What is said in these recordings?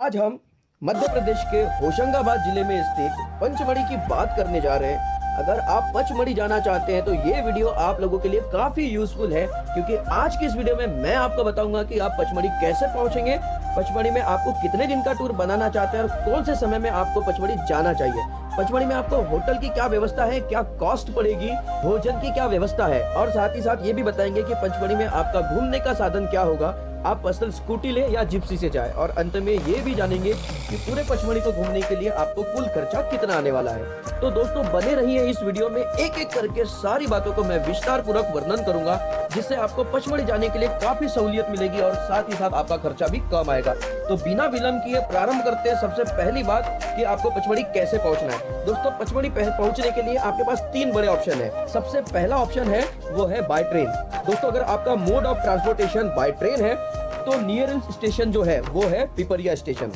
आज हम मध्य प्रदेश के होशंगाबाद जिले में स्थित पंचमढ़ी की बात करने जा रहे हैं। अगर आप पंचमढ़ी जाना चाहते हैं तो ये वीडियो आप लोगों के लिए काफी यूजफुल है, क्योंकि आज की इस वीडियो में मैं आपको बताऊंगा कि आप पंचमढ़ी कैसे पहुंचेंगे, पंचमढ़ी में आपको कितने दिन का टूर बनाना चाहते हैं और कौन से समय में आपको पंचमढ़ी जाना चाहिए। पंचमढ़ी में आपको होटल की क्या व्यवस्था है, क्या कॉस्ट पड़ेगी, भोजन की क्या व्यवस्था है, और साथ ही साथ ये भी बताएंगे कि पंचमढ़ी में आपका घूमने का साधन क्या होगा, आप पर्सनल स्कूटी ले या जिप्सी से जाए, और अंत में ये भी जानेंगे कि पूरे पंचमढ़ी को घूमने के लिए आपको कुल खर्चा कितना आने वाला है। तो दोस्तों बने रहिए इस वीडियो में, एक एक करके सारी बातों को मैं विस्तार पूर्वक वर्णन करूंगा, जिससे आपको पंचमढ़ी जाने के लिए काफी सहूलियत मिलेगी और साथ ही साथ आपका खर्चा भी कम आएगा। तो बिना विलंब किए प्रारंभ करते हैं। सबसे पहली बात कि आपको पंचमढ़ी कैसे पहुंचना है। दोस्तों पंचमढ़ी पहुंचने के लिए आपके पास 3 बड़े ऑप्शन है। सबसे पहला ऑप्शन है वो है बाय ट्रेन। दोस्तों अगर आपका mode of transportation by train है तो नियरेस्ट स्टेशन जो है वो है Pipariya station.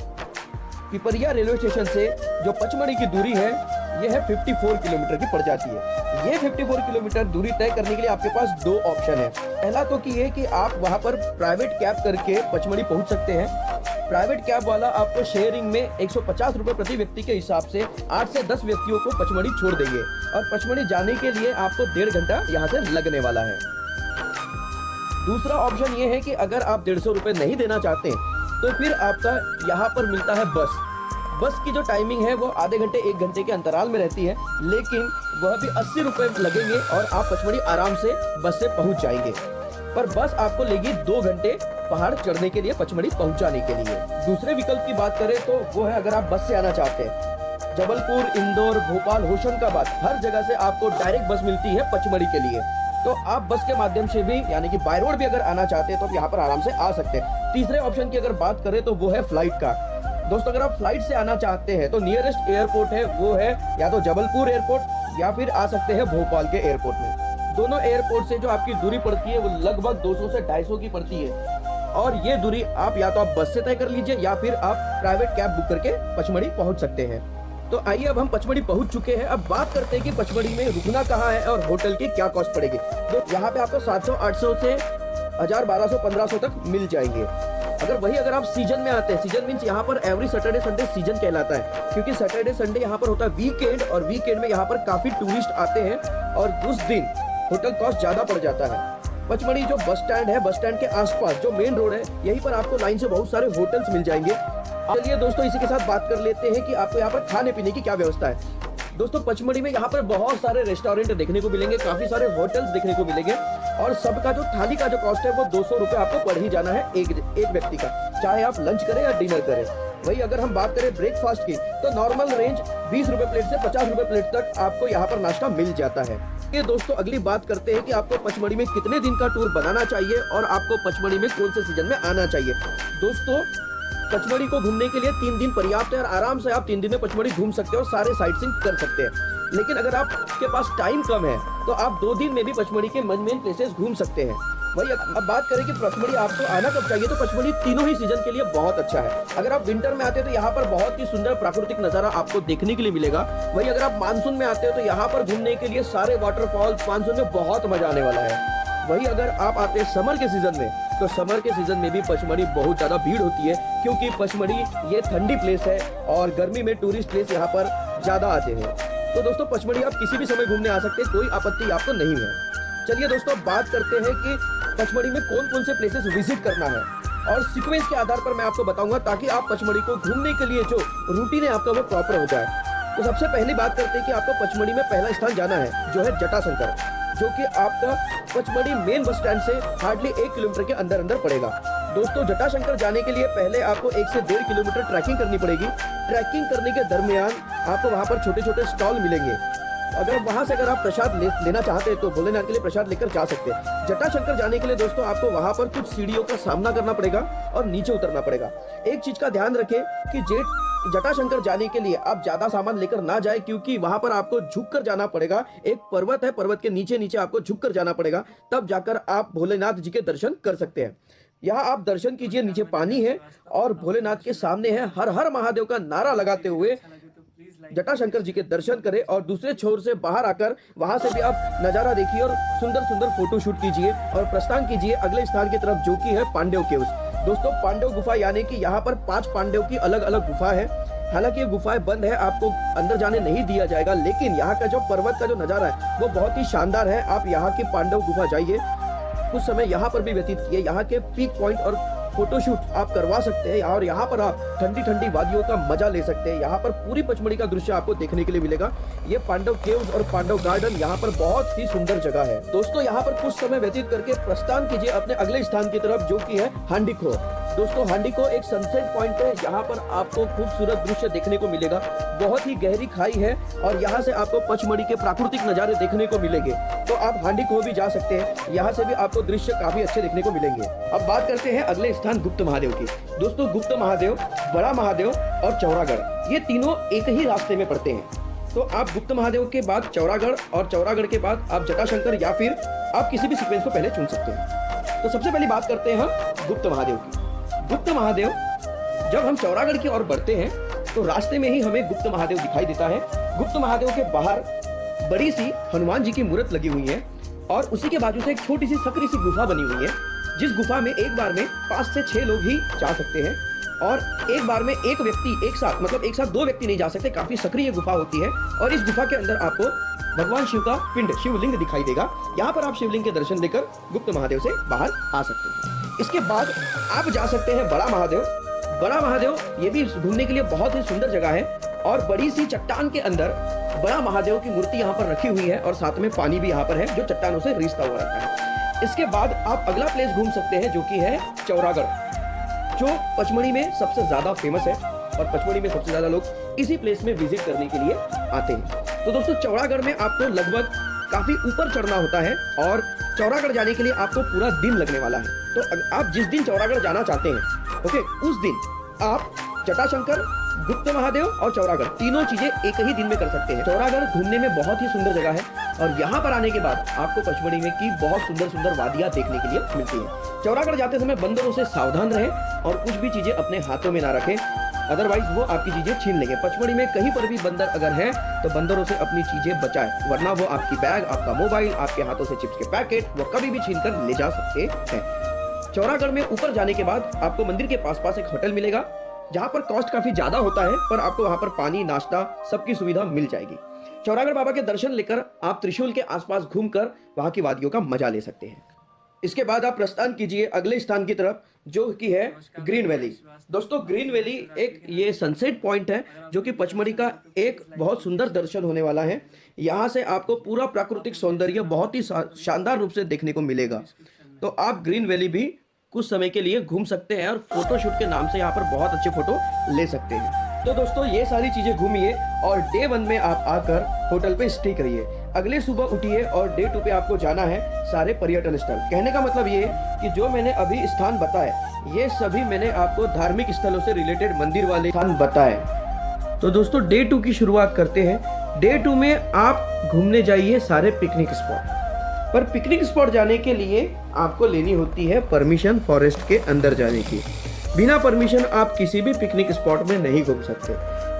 Pipariya railway station से जो पंचमढ़ी की दूरी है ये है 54 किलोमीटर की पड़ जाती है। ये 54 किलोमीटर दूरी तय करने के लिए आपके पास 2 ऑप्शन है। पहला तो ये कि आप वहां पर प्राइवेट कैब करके पंचमढ़ी पहुंच सकते हैं। प्राइवेट कैब वाला आपको शेयरिंग में 150 रुपए प्रति व्यक्ति के हिसाब से 8 से 10 व्यक्तियों को पंचमढ़ी छोड़ देंगे, और पंचमढ़ी जाने के लिए आपको 1.5 घंटा यहाँ से लगने वाला है। दूसरा ऑप्शन ये है कि अगर आप 150 रुपए नहीं देना चाहते तो फिर आपका यहाँ पर मिलता है बस। बस की जो टाइमिंग है वो आधे घंटे 1 घंटे के अंतराल में रहती है, लेकिन वह भी 80 रुपए लगेंगे और आप पंचमढ़ी आराम से बस से पहुंच जाएंगे। पर बस आपको लेगी 2 घंटे पहाड़ चढ़ने के लिए, पंचमढ़ी पहुंचाने के लिए। दूसरे विकल्प की बात करें तो वो है अगर आप बस से आना चाहते हैं। जबलपुर, इंदौर, भोपाल, होशंगाबाद हर जगह से आपको डायरेक्ट बस मिलती है पंचमढ़ी के लिए। तो आप बस के माध्यम से भी यानी कि बाय रोड भी अगर आना चाहते हैं तो आप यहाँ पर आराम से आ सकते हैं। तीसरे ऑप्शन की अगर बात करें तो वो है फ्लाइट का। दोस्तों अगर आप फ्लाइट से आना चाहते हैं तो नियरेस्ट एयरपोर्ट है वो है या तो जबलपुर एयरपोर्ट या फिर आ सकते हैं भोपाल के एयरपोर्ट में। दोनों एयरपोर्ट से जो आपकी दूरी पड़ती है वो लगभग 200 से 250 की पड़ती है, और ये दूरी आप या तो आप बस से तय कर लीजिए या फिर आप प्राइवेट कैब बुक करके पंचमढ़ी पहुंच सकते हैं। तो आइए अब हम पंचमढ़ी पहुंच चुके हैं। अब बात करते हैं कि पंचमढ़ी में रुकना कहाँ है और होटल की क्या कॉस्ट पड़ेगी। तो यहाँ पे आपको 700-800 से 1000-1200-1500 तक मिल जाएंगे। अगर आप सीजन में आते हैं, सीजन मीन्स यहाँ पर एवरी सैटरडे संडे सीजन कहलाता है, क्योंकि सैटरडे संडे यहाँ पर होता है वीकेंड, और वीकेंड में यहाँ पर काफी टूरिस्ट आते हैं और उस दिन होटल कॉस्ट ज्यादा पड़ जाता है। पंचमढ़ी जो बस स्टैंड है, बस स्टैंड के आसपास जो मेन रोड है, यहीं पर आपको लाइन से बहुत सारे होटल्स मिल जाएंगे। चलिए दोस्तों इसी के साथ बात कर लेते हैं कि आपको यहाँ पर खाने पीने की क्या व्यवस्था है। दोस्तों पंचमढ़ी में यहाँ पर बहुत सारे रेस्टोरेंट देखने को मिलेंगे, काफी सारे होटल्स देखने को मिलेंगे, और सबका जो थाली का जो कॉस्ट है वो 200 रुपए आपको पड़ ही जाना है एक व्यक्ति का, चाहे आप लंच करें या डिनर करें। वही अगर हम बात करें ब्रेकफास्ट की तो नॉर्मल रेंज 20 रुपए प्लेट से 50 रुपए प्लेट तक आपको यहाँ पर नाश्ता मिल जाता है। ये दोस्तों अगली बात करते हैं कि आपको पंचमढ़ी में कितने दिन का टूर बनाना चाहिए और आपको पंचमढ़ी में कौन से सीजन में आना चाहिए। दोस्तों पंचमढ़ी को घूमने के लिए 3 दिन पर्याप्त है और आराम से आप 3 दिन में पंचमढ़ी घूम सकते हैं और सारे साइट सीइंग कर सकते हैं। लेकिन अगर आपके पास टाइम कम है तो आप 2 दिन में भी पंचमढ़ी के मेन प्लेसेस घूम सकते हैं। वही अब बात करें कि पंचमढ़ी आपको आना कब चाहिए, तो पंचमढ़ी तीनों ही सीजन के लिए बहुत अच्छा है। अगर आप विंटर में आते हैं तो यहाँ पर बहुत ही सुंदर प्राकृतिक नजारा आपको देखने के लिए मिलेगा। वही अगर आप मानसून में आते हो तो यहाँ पर घूमने के लिए सारे वाटरफॉल्स, मानसून में बहुत मजा आने वाला है। वही अगर आप आते हैं समर के सीजन में तो समर के सीजन में भी पंचमढ़ी बहुत ज्यादा भीड़ होती है, क्योंकि पंचमढ़ी ये ठंडी प्लेस है और गर्मी में टूरिस्ट प्लेस यहाँ पर ज्यादा आते हैं। तो दोस्तों पंचमढ़ी आप किसी भी समय घूमने आ सकते हैं, कोई आपत्ति आपको नहीं है। चलिए दोस्तों बात करते हैं कि पंचमढ़ी में कौन कौन से प्लेसेस विजिट करना है, और सीक्वेंस के आधार पर मैं आपको बताऊंगा ताकि आप पंचमढ़ी को घूमने के लिए जो रूटीन है आपका वो प्रॉपर हो जाए। तो सबसे पहली बात करते हैं कि आपको पंचमढ़ी में पहला स्थान जाना है जो है जटाशंकर, जो कि आपका पंचमढ़ी मेन बस स्टैंड से हार्डली 1 किलोमीटर के अंदर पड़ेगा। दोस्तों जटाशंकर जाने के लिए पहले आपको 1 से 1.5 किलोमीटर ट्रैकिंग करनी पड़ेगी। ट्रैकिंग करने के दरमियान आपको वहां पर छोटे छोटे स्टॉल मिलेंगे। अगर आप प्रसाद लेना चाहते हैं तो भोलेनाथ के लिए प्रसाद लेकर जा सकते हैं। जटाशंकर जाने के लिए दोस्तों आपको वहां पर कुछ सीढ़ियों का सामना करना पड़ेगा और नीचे उतरना पड़ेगा। एक चीज का ध्यान रखें कि जटाशंकर जाने के लिए आप ज्यादा सामान लेकर ना जाए, क्योंकि वहां पर आपको झुककर जाना पड़ेगा। एक पर्वत है, पर्वत के नीचे आपको झुककर जाना पड़ेगा, तब जाकर आप भोलेनाथ जी के दर्शन कर सकते हैं। यहाँ आप दर्शन कीजिए, नीचे पानी है और भोलेनाथ के सामने है, हर हर महादेव का नारा लगाते हुए जटाशंकर जी के दर्शन करें, और दूसरे छोर से बाहर आकर वहां से भी आप नजारा देखिए और सुंदर सुंदर फोटो शूट कीजिए और प्रस्थान कीजिए अगले स्थान की तरफ, जो कि है पांडव केव्स। दोस्तों पांडव गुफा यानी कि यहाँ पर 5 पांडव की अलग अलग गुफा है। हालांकि ये गुफाएं बंद है, आपको अंदर जाने नहीं दिया जाएगा, लेकिन यहाँ का जो पर्वत का जो नजारा है वो बहुत ही शानदार है। आप यहाँ की पांडव गुफा जाइए, कुछ समय यहाँ पर भी व्यतीत किए। यहाँ के पीक पॉइंट और फोटोशूट आप करवा सकते हैं और यहाँ पर आप ठंडी ठंडी वादियों का मजा ले सकते हैं। यहाँ पर पूरी पचमढ़ी का दृश्य आपको देखने के लिए मिलेगा। ये पांडव केव्स और पांडव गार्डन यहाँ पर बहुत ही सुंदर जगह है। दोस्तों यहाँ पर कुछ समय व्यतीत करके प्रस्थान कीजिए अपने अगले स्थान की तरफ, जो कि है हांडीखो। दोस्तों हांडीखो एक सनसेट पॉइंट है। यहाँ पर आपको खूबसूरत दृश्य देखने को मिलेगा। बहुत ही गहरी खाई है और यहाँ से आपको पचमढ़ी के प्राकृतिक नजारे देखने को मिलेंगे। तो आप हांडीखो भी जा सकते हैं, यहाँ से भी आपको दृश्य काफी अच्छे देखने को मिलेंगे। अब बात करते हैं अगले स्थान गुप्त महादेव की। दोस्तों गुप्त महादेव, बड़ा महादेव और चौरागढ़, ये तीनों एक ही रास्ते में पड़ते हैं। तो आप गुप्त महादेव के बाद चौरागढ़ और चौरागढ़ के बाद आप जटाशंकर या फिर आप किसी भी सीक्वेंस को पहले चुन सकते हैं। तो सबसे पहले बात करते हैं हम गुप्त महादेव की। गुप्त महादेव, जब हम चौरागढ़ की ओर बढ़ते हैं तो रास्ते में ही हमें गुप्त महादेव दिखाई देता है। गुप्त महादेव के बाहर बड़ी सी हनुमान जी की मूर्त लगी हुई है और उसी के बाजू से एक छोटी सी सकरी सी गुफा बनी हुई है, जिस गुफा में एक बार में 5 से 6 लोग ही जा सकते हैं और एक बार में एक व्यक्ति एक साथ 2 व्यक्ति नहीं जा सकते। काफी सक्रिय गुफा होती है और इस गुफा के अंदर आपको भगवान शिव का पिंड, शिवलिंग दिखाई देगा। यहाँ पर आप शिवलिंग के दर्शन लेकर गुप्त महादेव से बाहर आ सकते हैं। इसके बाद आप जा सकते हैं बड़ा महादेव। बड़ा महादेव ये भी घूमने के लिए बहुत ही सुंदर जगह है और बड़ी सी चट्टान के अंदर बड़ा महादेव की मूर्ति यहाँ पर रखी हुई है और साथ में पानी भी यहाँ पर है जो चट्टानों से रिश्ता हुआ रहता है। इसके बाद आप अगला प्लेस घूम सकते हैं जो कि है चौरागढ़, जो पचमढ़ी में सबसे ज्यादा फेमस है और पचमढ़ी में सबसे ज्यादा लोग इसी प्लेस में विजिट करने के लिए आते हैं। तो दोस्तों चौरागढ़ में आपको लगभग काफी ऊपर चढ़ना होता है और चौरागढ़ जाने के लिए आपको पूरा दिन लगने वाला है। तो आप जिस दिन चौरागढ़ जाना चाहते हैं, ओके, उस दिन आप जटाशंकर, गुप्त महादेव और चौरागढ़ तीनों चीजें एक ही दिन में कर सकते हैं। चौरागढ़ घूमने में बहुत ही सुंदर जगह है और यहाँ पर आने के बाद आपको पचमढ़ी में की बहुत सुंदर सुंदर वादियां देखने के लिए मिलती है। चौरागढ़ जाते समय बंदरों से सावधान रहें और कुछ भी चीजें अपने हाथों में ना रखें, अदरवाइज वो आपकी चीजें छीन लेंगे। पचमढ़ी में कहीं पर भी बंदर अगर है तो बंदरों से अपनी चीजें बचाएं, वरना वो आपकी बैग, आपका मोबाइल, आपके हाथों से चिप्स के पैकेट वो कभी भी छीन कर ले जा सकते हैं। चौरागढ़ में ऊपर जाने के बाद आपको मंदिर के पास एक होटल मिलेगा, जहाँ पर कॉस्ट काफी ज्यादा होता है, पर आपको वहाँ पर पानी, नाश्ता सबकी सुविधा मिल जाएगी। चौरागढ़ बाबा के दर्शन लेकर आप त्रिशूल के आसपास घूमकर वहाँ की वादियों का मजा ले सकते हैं। इसके बाद आप प्रस्थान कीजिए अगले स्थान की तरफ, जो कि है ग्रीन वैली। दोस्तों ग्रीन वैली एक ये सनसेट पॉइंट है जो कि पचमढ़ी का एक बहुत सुंदर दर्शन होने वाला है। यहाँ से आपको पूरा प्राकृतिक सौंदर्य बहुत ही शानदार रूप से देखने को मिलेगा। तो आप ग्रीन वैली भी कुछ समय के लिए घूम सकते हैं और फोटोशूट के नाम से यहाँ पर बहुत अच्छे फोटो ले सकते हैं। तो दोस्तों ये सारी चीजें घूमिए और डे 1 में आप आकर होटल पे स्टे करिए। अगले सुबह उठिए और डे 2 पे आपको जाना है सारे पर्यटन स्थल। कहने का मतलब ये कि जो मैंने अभी स्थान बताए ये सभी मैंने आपको धार्मिक स्थलों से रिलेटेड मंदिर वाले स्थान बताए। तो दोस्तों डे 2 की शुरुआत करते हैं। डे 2 में आप घूमने जाइए सारे पिकनिक स्पॉट पर। पिकनिक स्पॉट जाने के लिए आपको लेनी होती है परमिशन फॉरेस्ट के अंदर जाने की। बिना परमिशन आप किसी भी पिकनिक स्पॉट में नहीं घूम सकते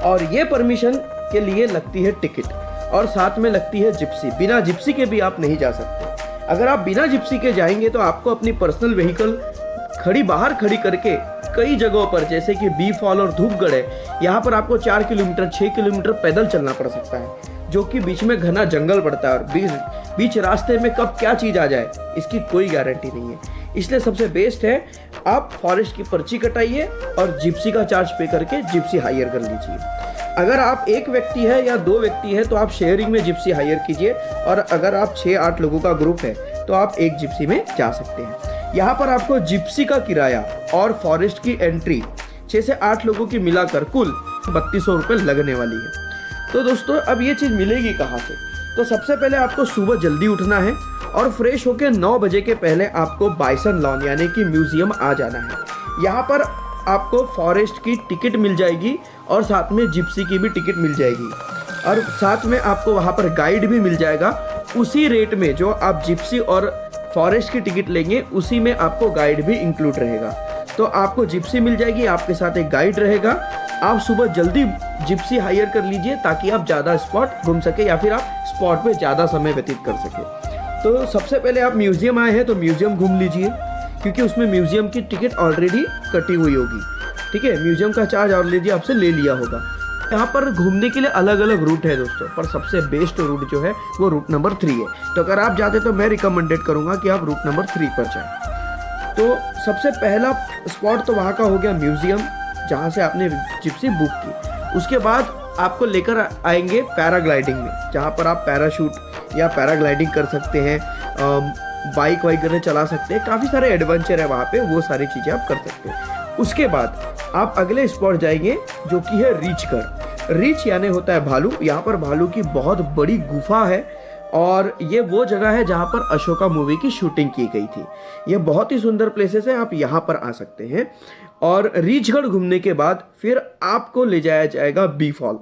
और ये परमिशन के लिए लगती है टिकट और साथ में लगती है जिप्सी। बिना जिप्सी के भी आप नहीं जा सकते। अगर आप बिना जिप्सी के जाएंगे तो आपको अपनी पर्सनल व्हीकल बाहर खड़ी करके कई जगहों पर, जैसे कि बी फॉल और धूपगढ़ है, यहाँ पर आपको 4 किलोमीटर 6 किलोमीटर पैदल चलना पड़ सकता है, जो कि बीच में घना जंगल पड़ता है और बीच रास्ते में कब क्या चीज आ जाए इसकी कोई गारंटी नहीं है। इसलिए सबसे बेस्ट है आप फॉरेस्ट की पर्ची कटाइए और जिप्सी का चार्ज पे करके जिप्सी हायर कर लीजिए। अगर आप एक व्यक्ति है या 2 व्यक्ति है तो आप शेयरिंग में जिप्सी हायर कीजिए और अगर आप 6-8 लोगों का ग्रुप है तो आप एक जिप्सी में जा सकते हैं। यहाँ पर आपको जिप्सी का किराया और फॉरेस्ट की एंट्री 6 से 8 लोगों की मिलाकर कुल 3200 रुपये लगने वाली है। तो दोस्तों अब ये चीज़ मिलेगी कहाँ से? तो सबसे पहले आपको सुबह जल्दी उठना है और फ्रेश होकर 9 बजे के पहले आपको बाइसन लॉन यानी कि म्यूजियम आ जाना है। यहाँ पर आपको फॉरेस्ट की टिकट मिल जाएगी और साथ में जिप्सी की भी टिकट मिल जाएगी और साथ में आपको वहाँ पर गाइड भी मिल जाएगा। उसी रेट में जो आप जिप्सी और फॉरेस्ट की टिकट लेंगे उसी में आपको गाइड भी इंक्लूड रहेगा। तो आपको जिप्सी मिल जाएगी, आपके साथ एक गाइड रहेगा। आप सुबह जल्दी जिप्सी हायर कर लीजिए ताकि आप ज़्यादा स्पॉट घूम सके या फिर आप स्पॉट पे ज़्यादा समय व्यतीत कर सके। तो सबसे पहले आप म्यूजियम आए हैं तो म्यूजियम घूम लीजिए। क्योंकि उसमें म्यूजियम की टिकट ऑलरेडी कटी हुई होगी। ठीक है, म्यूजियम का चार्ज ऑलरेडी आपसे ले लिया होगा। यहाँ पर घूमने के लिए अलग अलग रूट है दोस्तों, पर सबसे बेस्ट रूट जो है वो रूट नंबर 3 है। तो अगर आप जाते तो मैं रिकमेंडेड करूँगा कि आप रूट नंबर 3 पर जाएं। तो सबसे पहला स्पॉट तो वहाँ का हो गया म्यूजियम, जहाँ से आपने जिप्सी बुक की। उसके बाद आपको लेकर आएंगे पैराग्लाइडिंग में, जहाँ पर आप पैराशूट या पैराग्लाइडिंग कर सकते हैं, बाइक वगैरह चला सकते हैं। काफ़ी सारे एडवेंचर है वहाँ पे, वो सारी चीज़ें आप कर सकते हैं। उसके बाद आप अगले स्पॉट जाएंगे जो कि है रीछगढ़। रीछ यानी होता है भालू। यहाँ पर भालू की बहुत बड़ी गुफा है और ये वो जगह है जहाँ पर अशोका मूवी की शूटिंग की गई थी। ये बहुत ही सुंदर प्लेसेस है, आप यहाँ पर आ सकते हैं। और रीछगढ़ घूमने के बाद फिर आपको ले जाया जाएगा बी फॉल।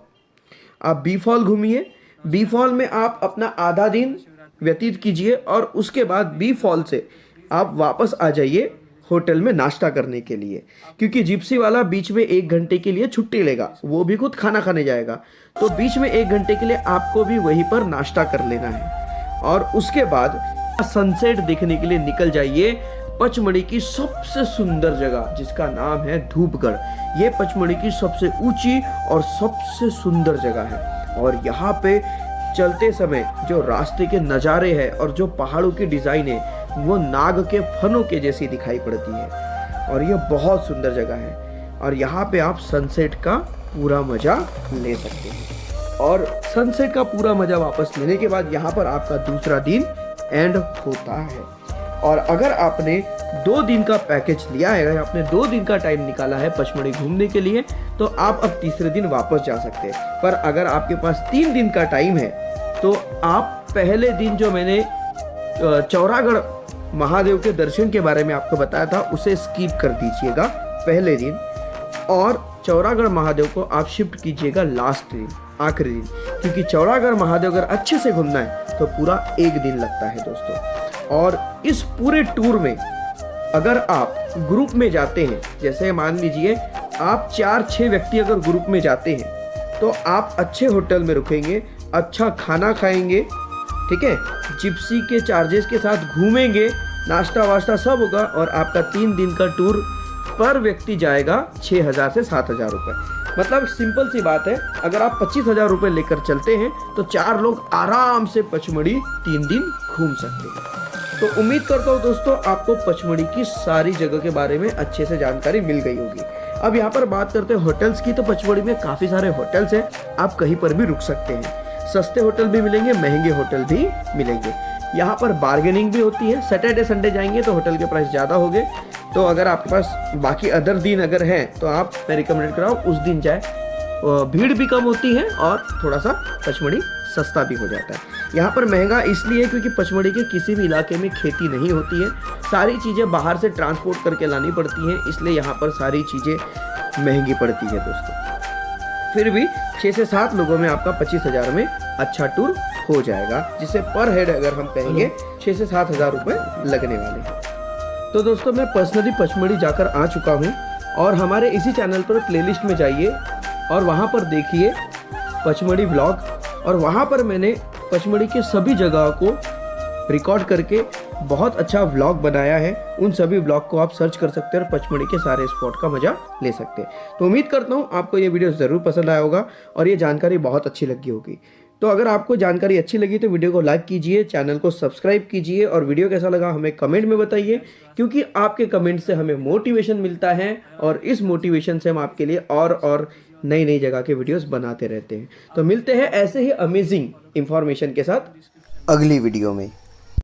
आप बी फॉल घूमिए। बी फॉल में आप अपना आधा दिन व्यतीत कीजिए और उसके बाद बी फॉल से आप वापस आ जाइए होटल में नाश्ता करने के लिए, क्योंकि जिप्सी वाला बीच में 1 घंटे के लिए छुट्टी लेगा, वो भी खुद खाना खाने जाएगा। तो बीच में 1 घंटे के लिए आपको भी वहीं पर नाश्ता कर लेना है। और उसके बाद सनसेट देखने के लिए निकल जाइए पचमढ़ी की सबसे सुंदर जगह, जिसका नाम है धूपगढ़। ये पचमढ़ी की सबसे ऊंची और सबसे सुंदर जगह है। और यहाँ पे चलते समय जो रास्ते के नज़ारे हैं और जो पहाड़ों की डिज़ाइन है वो नाग के फनों के जैसी दिखाई पड़ती है। और ये बहुत सुंदर जगह है और यहाँ पे आप सनसेट का पूरा मज़ा ले सकते हैं। और सनसेट का पूरा मज़ा वापस लेने के बाद यहाँ पर आपका दूसरा दिन एंड होता है। और अगर आपने 2 दिन का पैकेज लिया है, आपने 2 दिन का टाइम निकाला है पचमढ़ी घूमने के लिए, तो आप अब तीसरे दिन वापस जा सकते हैं। पर अगर आपके पास 3 दिन का टाइम है तो आप पहले दिन जो मैंने चौरागढ़ महादेव के दर्शन के बारे में आपको बताया था उसे स्किप कर दीजिएगा पहले दिन, और चौरागढ़ महादेव को आप शिफ्ट कीजिएगा लास्ट दिन, आखिरी दिन, क्योंकि चौरागढ़ महादेव अगर अच्छे से घूमना है तो पूरा 1 दिन लगता है दोस्तों। और इस पूरे टूर में अगर आप ग्रुप में जाते हैं, जैसे मान लीजिए आप 4-6 व्यक्ति अगर ग्रुप में जाते हैं तो आप अच्छे होटल में रुकेंगे, अच्छा खाना खाएंगे, ठीक है, जिप्सी के चार्जेस के साथ घूमेंगे, नाश्ता वाश्ता सब होगा और आपका 3 दिन का टूर पर व्यक्ति जाएगा 6,000 से 7,000 रुपये। मतलब सिंपल सी बात है, अगर आप 25,000 रुपये लेकर चलते हैं तो 4 लोग आराम से पचमढ़ी 3 दिन घूम सकते हैं। तो उम्मीद करता हूँ दोस्तों आपको पचमढ़ी की सारी जगह के बारे में अच्छे से जानकारी मिल गई होगी। अब यहाँ पर बात करते हैं होटल्स की, तो पचमढ़ी में काफ़ी सारे होटल्स हैं, आप कहीं पर भी रुक सकते हैं। सस्ते होटल भी मिलेंगे, महंगे होटल भी मिलेंगे। यहाँ पर बार्गेनिंग भी होती है। सैटरडे संडे जाएंगे तो होटल के प्राइस ज़्यादा हो गए, तो अगर आपके पास बाकी अदर दिन अगर हैं तो आप मैं रिकमेंड कराऊँ उस दिन जाए, भीड़ भी कम होती है और थोड़ा सा पचमढ़ी सस्ता भी हो जाता है। यहाँ पर महंगा इसलिए क्योंकि पचमढ़ी के किसी भी इलाके में खेती नहीं होती है, सारी चीज़ें बाहर से ट्रांसपोर्ट करके लानी पड़ती हैं, इसलिए यहाँ पर सारी चीज़ें महंगी पड़ती है दोस्तों। फिर भी 6 से 7 लोगों में आपका 25,000 में अच्छा टूर हो जाएगा, जिसे पर हेड अगर हम कहेंगे 6 से 7,000 रुपये लगने वाले हैं। तो दोस्तों मैं पर्सनली पचमढ़ी जाकर आ चुका हूँ और हमारे इसी चैनल पर प्लेलिस्ट में जाइए और वहाँ पर देखिए पचमढ़ी व्लॉग, और वहाँ पर मैंने पचमढ़ी के सभी जगह को रिकॉर्ड करके बहुत अच्छा व्लॉग बनाया है। उन सभी व्लॉग को आप सर्च कर सकते हैं और पचमढ़ी के सारे स्पॉट का मजा ले सकते हैं। तो उम्मीद करता हूँ आपको ये वीडियो ज़रूर पसंद आया होगा और ये जानकारी बहुत अच्छी लगी होगी। तो अगर आपको जानकारी अच्छी लगी तो वीडियो को लाइक कीजिए, चैनल को सब्सक्राइब कीजिए और वीडियो कैसा लगा हमें कमेंट में बताइए, क्योंकि आपके कमेंट से हमें मोटिवेशन मिलता है और इस मोटिवेशन से हम आपके लिए और नई नई जगह के वीडियोस बनाते रहते हैं। तो मिलते हैं ऐसे ही अमेजिंग इंफॉर्मेशन के साथ अगली वीडियो में।